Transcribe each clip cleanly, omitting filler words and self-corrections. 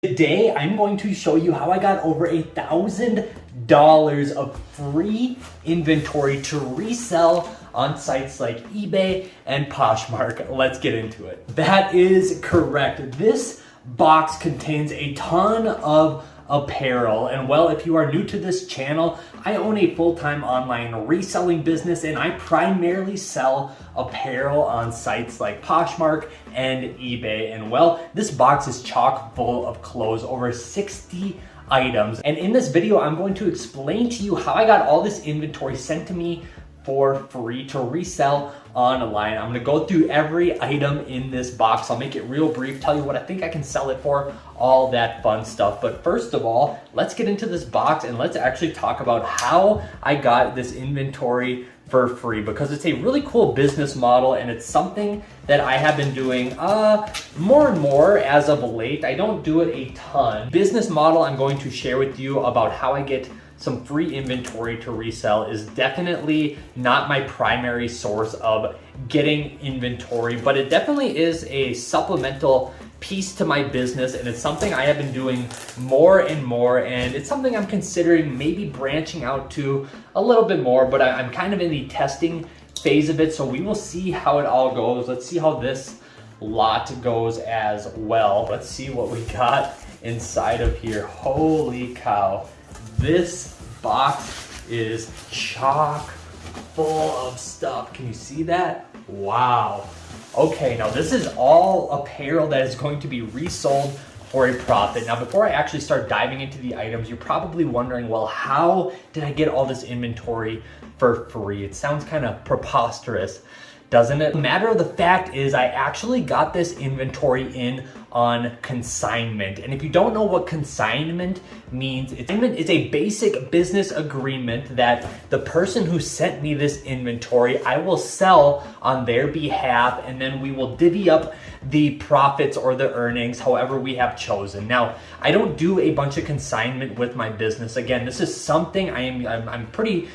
Today, I'm going to show you how I got over $1,000 of free inventory to resell on sites like eBay and Poshmark. Let's get into it. That is correct. This box contains a ton of apparel. And well, if you are new to this channel, I own a full-time online reselling business and I primarily sell apparel on sites like Poshmark and eBay. And well, this box is chock full of clothes, over 60 items. And in this video, I'm going to explain to you how I got all this inventory sent to me for free to resell online. I'm gonna go through every item in this box. I'll make it real brief, tell you what I think I can sell it for, all that fun stuff. But first of all, let's get into this box and let's actually talk about how I got this inventory for free, because it's a really cool business model and it's something that I have been doing more and more as of late. I don't do it a ton. Business model I'm going to share with you about how I get some free inventory to resell is definitely not my primary source of getting inventory, but it definitely is a supplemental piece to my business, and it's something I have been doing more and more, and it's something I'm considering maybe branching out to a little bit more, but I'm kind of in the testing phase of it, so we will see how it all goes. Let's see how this lot goes as well. Let's see what we got inside of here. Holy cow. This box is chock full of stuff. Can you see that? Wow. Okay, now this is all apparel that is going to be resold for a profit. Now, before I actually start diving into the items, you're probably wondering, well, how did I get all this inventory for free? It sounds kind of preposterous, doesn't it? The matter of the fact is I actually got this inventory in on consignment. And if you don't know what consignment means, it's a basic business agreement that the person who sent me this inventory, I will sell on their behalf, and then we will divvy up the profits or the earnings however we have chosen. Now, I don't do a bunch of consignment with my business. Again, this is something I'm pretty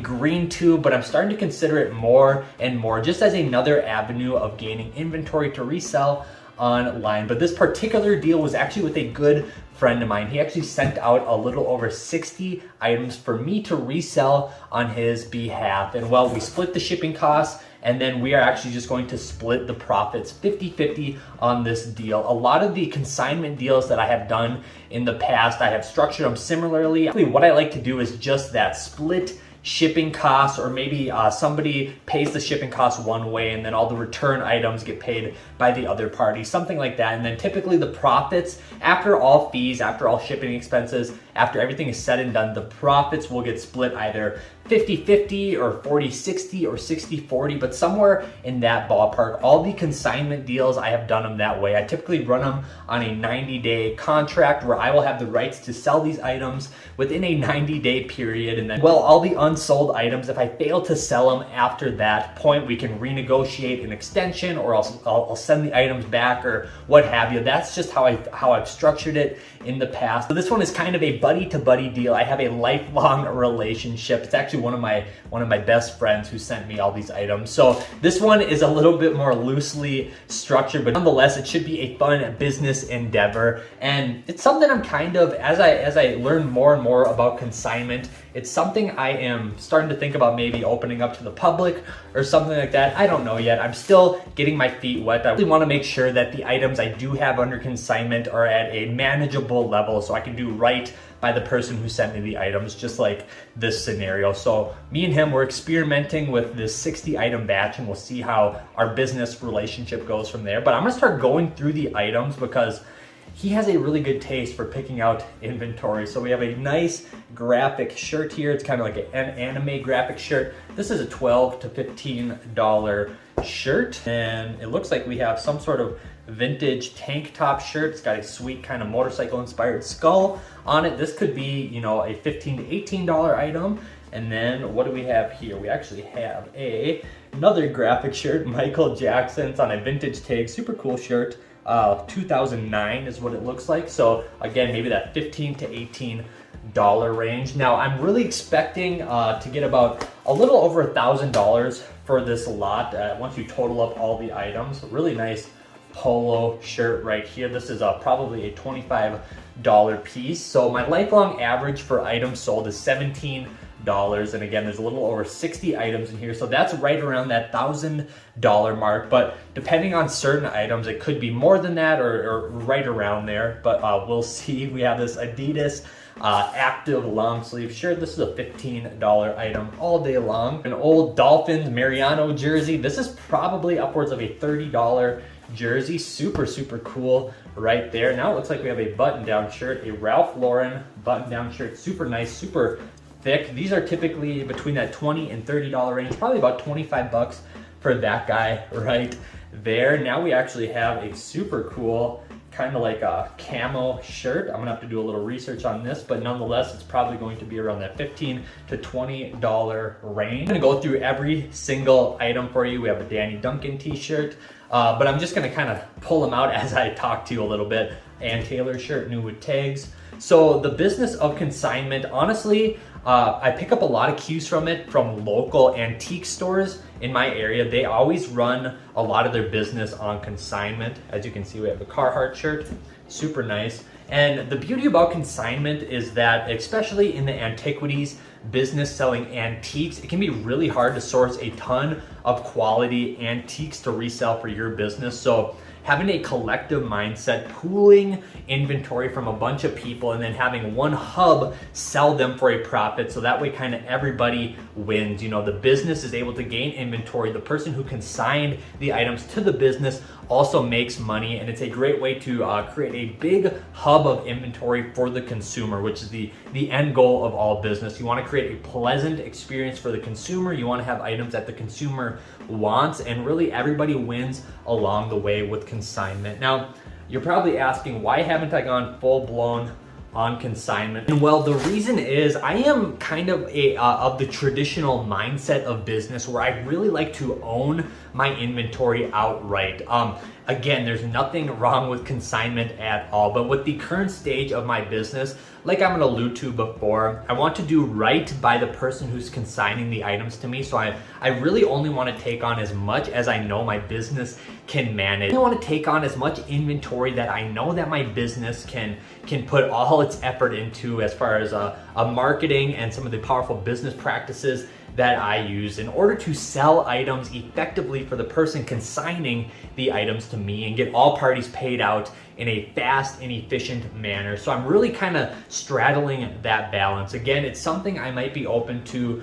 green to, but I'm starting to consider it more and more just as another avenue of gaining inventory to resell online. But this particular deal was actually with a good friend of mine. He actually sent out a little over 60 items for me to resell on his behalf. And well, we split the shipping costs, and then we are actually just going to split the profits 50-50 on this deal. A lot of the consignment deals that I have done in the past, I have structured them similarly. What I like to do is just that, split shipping costs, or maybe somebody pays the shipping costs one way and then all the return items get paid by the other party, something like that. And then typically the profits, after all fees, after all shipping expenses, after everything is said and done, the profits will get split either 50-50 or 40-60 or 60-40, but somewhere in that ballpark. All the consignment deals, I have done them that way. I typically run them on a 90-day contract where I will have the rights to sell these items within a 90-day period. And then, well, all the unsold items, if I fail to sell them after that point, we can renegotiate an extension, or I'll send the items back or what have you. That's just how I've structured it in the past. So this one is kind of a buddy-to-buddy deal. I have a lifelong relationship. It's actually one of my best friends who sent me all these items. So this one is a little bit more loosely structured, but nonetheless, it should be a fun business endeavor. And it's something I'm kind of, as I learn more and more about consignment, it's something I am starting to think about maybe opening up to the public or something like that. I don't know yet. I'm still getting my feet wet. I really want to make sure that the items I do have under consignment are at a manageable level so I can do right by the person who sent me the items, just like this scenario. So me and him, we're experimenting with this 60 item batch, and we'll see how our business relationship goes from there. But I'm gonna start going through the items because he has a really good taste for picking out inventory. So we have a nice graphic shirt here. It's kind of like an anime graphic shirt. This is a $12 to $15 shirt, and it looks like we have some sort of vintage tank top shirt. It's got a sweet kind of motorcycle inspired skull on it. This could be, you know, a $15 to $18 item. And then what do we have here? We actually have another graphic shirt, Michael Jackson's on a vintage tag, super cool shirt. 2009 is what it looks like. So again, maybe that $15 to $18 range. Now I'm really expecting to get about a little over $1,000 for this lot once you total up all the items. Really nice polo shirt right here. This is probably a $25 piece. So my lifelong average for items sold is $17. And again, there's a little over 60 items in here. So that's right around that $1,000 mark. But depending on certain items, it could be more than that or right around there. But we'll see. We have this Adidas active long sleeve shirt. This is a $15 item all day long. An old Dolphins Mariano jersey. This is probably upwards of a $30 jersey. Super, super cool right there. Now it looks like we have a button-down shirt, a Ralph Lauren button-down shirt. Super nice, super thick. These are typically between that $20 and $30 range, probably about 25 bucks for that guy right there. Now we actually have a super cool kind of like a camo shirt. I'm gonna have to do a little research on this, but nonetheless, it's probably going to be around that $15 to $20 range. I'm gonna go through every single item for you. We have a Danny Duncan t-shirt, but I'm just gonna kind of pull them out as I talk to you a little bit. Ann Taylor shirt, new with tags. So the business of consignment, honestly, I pick up a lot of cues from it from local antique stores in my area. They always run a lot of their business on consignment. As you can see, we have a Carhartt shirt, super nice. And the beauty about consignment is that, especially in the antiquities business selling antiques, it can be really hard to source a ton of quality antiques to resell for your business. So having a collective mindset, pooling inventory from a bunch of people and then having one hub sell them for a profit, so that way kind of everybody wins. You know, the business is able to gain inventory. The person who consigned the items to the business also makes money, and it's a great way to create a big hub of inventory for the consumer, which is the end goal of all business. You want to create a pleasant experience for the consumer. You want to have items that the consumer wants, and really everybody wins along the way with consignment. Now, you're probably asking, why haven't I gone full blown on consignment? And well, the reason is I am kind of of the traditional mindset of business where I really like to own my inventory outright. Again, there's nothing wrong with consignment at all, but with the current stage of my business, like I'm gonna allude to before, I want to do right by the person who's consigning the items to me. So I really only want to take on as much as I know my business can manage. I want to take on as much inventory that I know that my business can put all its effort into, as far as a marketing and some of the powerful business practices that I use in order to sell items effectively for the person consigning the items to me and get all parties paid out in a fast and efficient manner. So I'm really kind of straddling that balance. Again, it's something I might be open to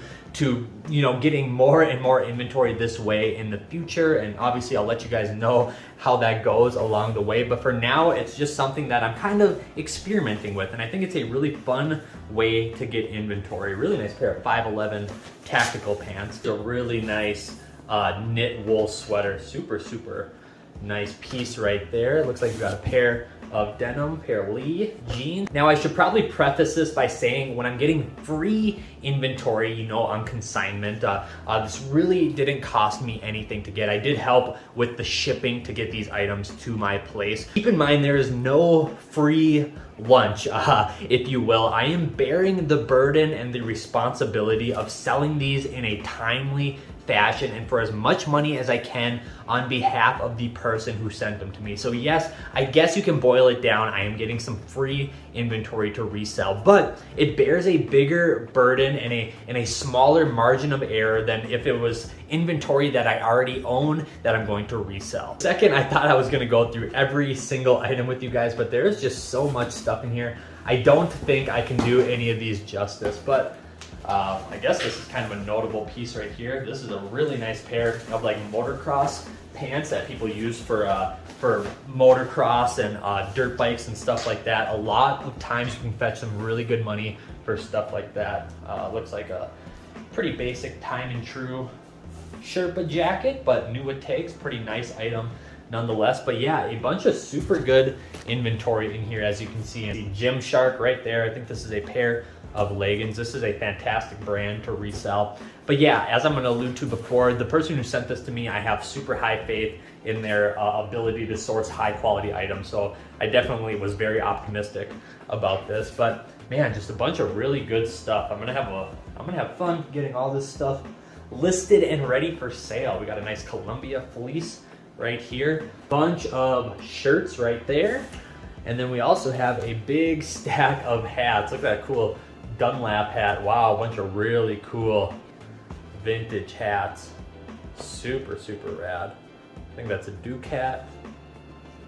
getting more and more inventory this way in the future, and obviously I'll let you guys know how that goes along the way. But for now, it's just something that I'm kind of experimenting with, and I think it's a really fun way to get inventory. Really nice pair of 511 tactical pants. It's a really nice knit wool sweater. Super nice piece right there. It looks like you got a pair of denim, pair of Lee jeans. Now, I should probably preface this by saying, when I'm getting free inventory, on consignment, this really didn't cost me anything to get. I did help with the shipping to get these items to my place. Keep in mind, there is no free lunch, if you will. I am bearing the burden and the responsibility of selling these in a timely fashion and for as much money as I can on behalf of the person who sent them to me. So yes, I guess you can boil it down. I am getting some free inventory to resell, but it bears a bigger burden and a smaller margin of error than if it was inventory that I already own that I'm going to resell. Second, I thought I was gonna go through every single item with you guys, but there's just so much stuff in here. I don't think I can do any of these justice, but I guess this is kind of a notable piece right here. This is a really nice pair of like motocross pants that people use for motocross and dirt bikes and stuff like that. A lot of times you can fetch some really good money for stuff like that. Looks like a pretty basic time and true Sherpa jacket, but new with tags. Pretty nice item nonetheless. But yeah, a bunch of super good inventory in here, as you can see. And Gymshark right there. I think this is a pair of leggings. This is a fantastic brand to resell. But yeah, as I'm going to allude to before, the person who sent this to me, I have super high faith in their ability to source high quality items. So I definitely was very optimistic about this. But man, just a bunch of really good stuff. I'm gonna have fun getting all this stuff listed and ready for sale. We got a nice Columbia fleece right here. Bunch of shirts right there. And then we also have a big stack of hats. Look at that cool Dunlap hat. Wow, a bunch of really cool vintage hats. Super, super rad. I think that's a Duke hat.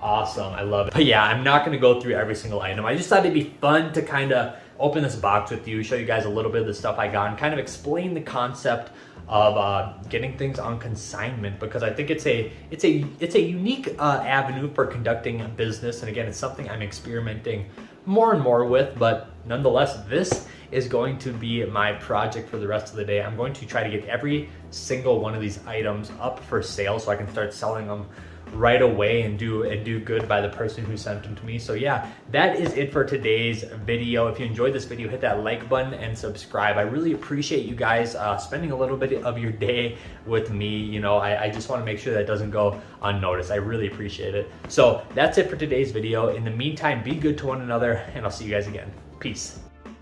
Awesome, I love it. But yeah, I'm not gonna go through every single item. I just thought it'd be fun to kind of open this box with you, show you guys a little bit of the stuff I got, and kind of explain the concept of getting things on consignment, because I think it's a unique avenue for conducting a business. And again, it's something I'm experimenting more and more with, but nonetheless, this is going to be my project for the rest of the day. I'm going to try to get every single one of these items up for sale so I can start selling them right away and do good by the person who sent them to me. So yeah, that is it for today's video. If you enjoyed this video, hit that like button and subscribe. I really appreciate you guys spending a little bit of your day with me. You know, I just want to make sure that doesn't go unnoticed. I really appreciate it. So that's it for today's video. In the meantime, be good to one another, and I'll see you guys again. Peace.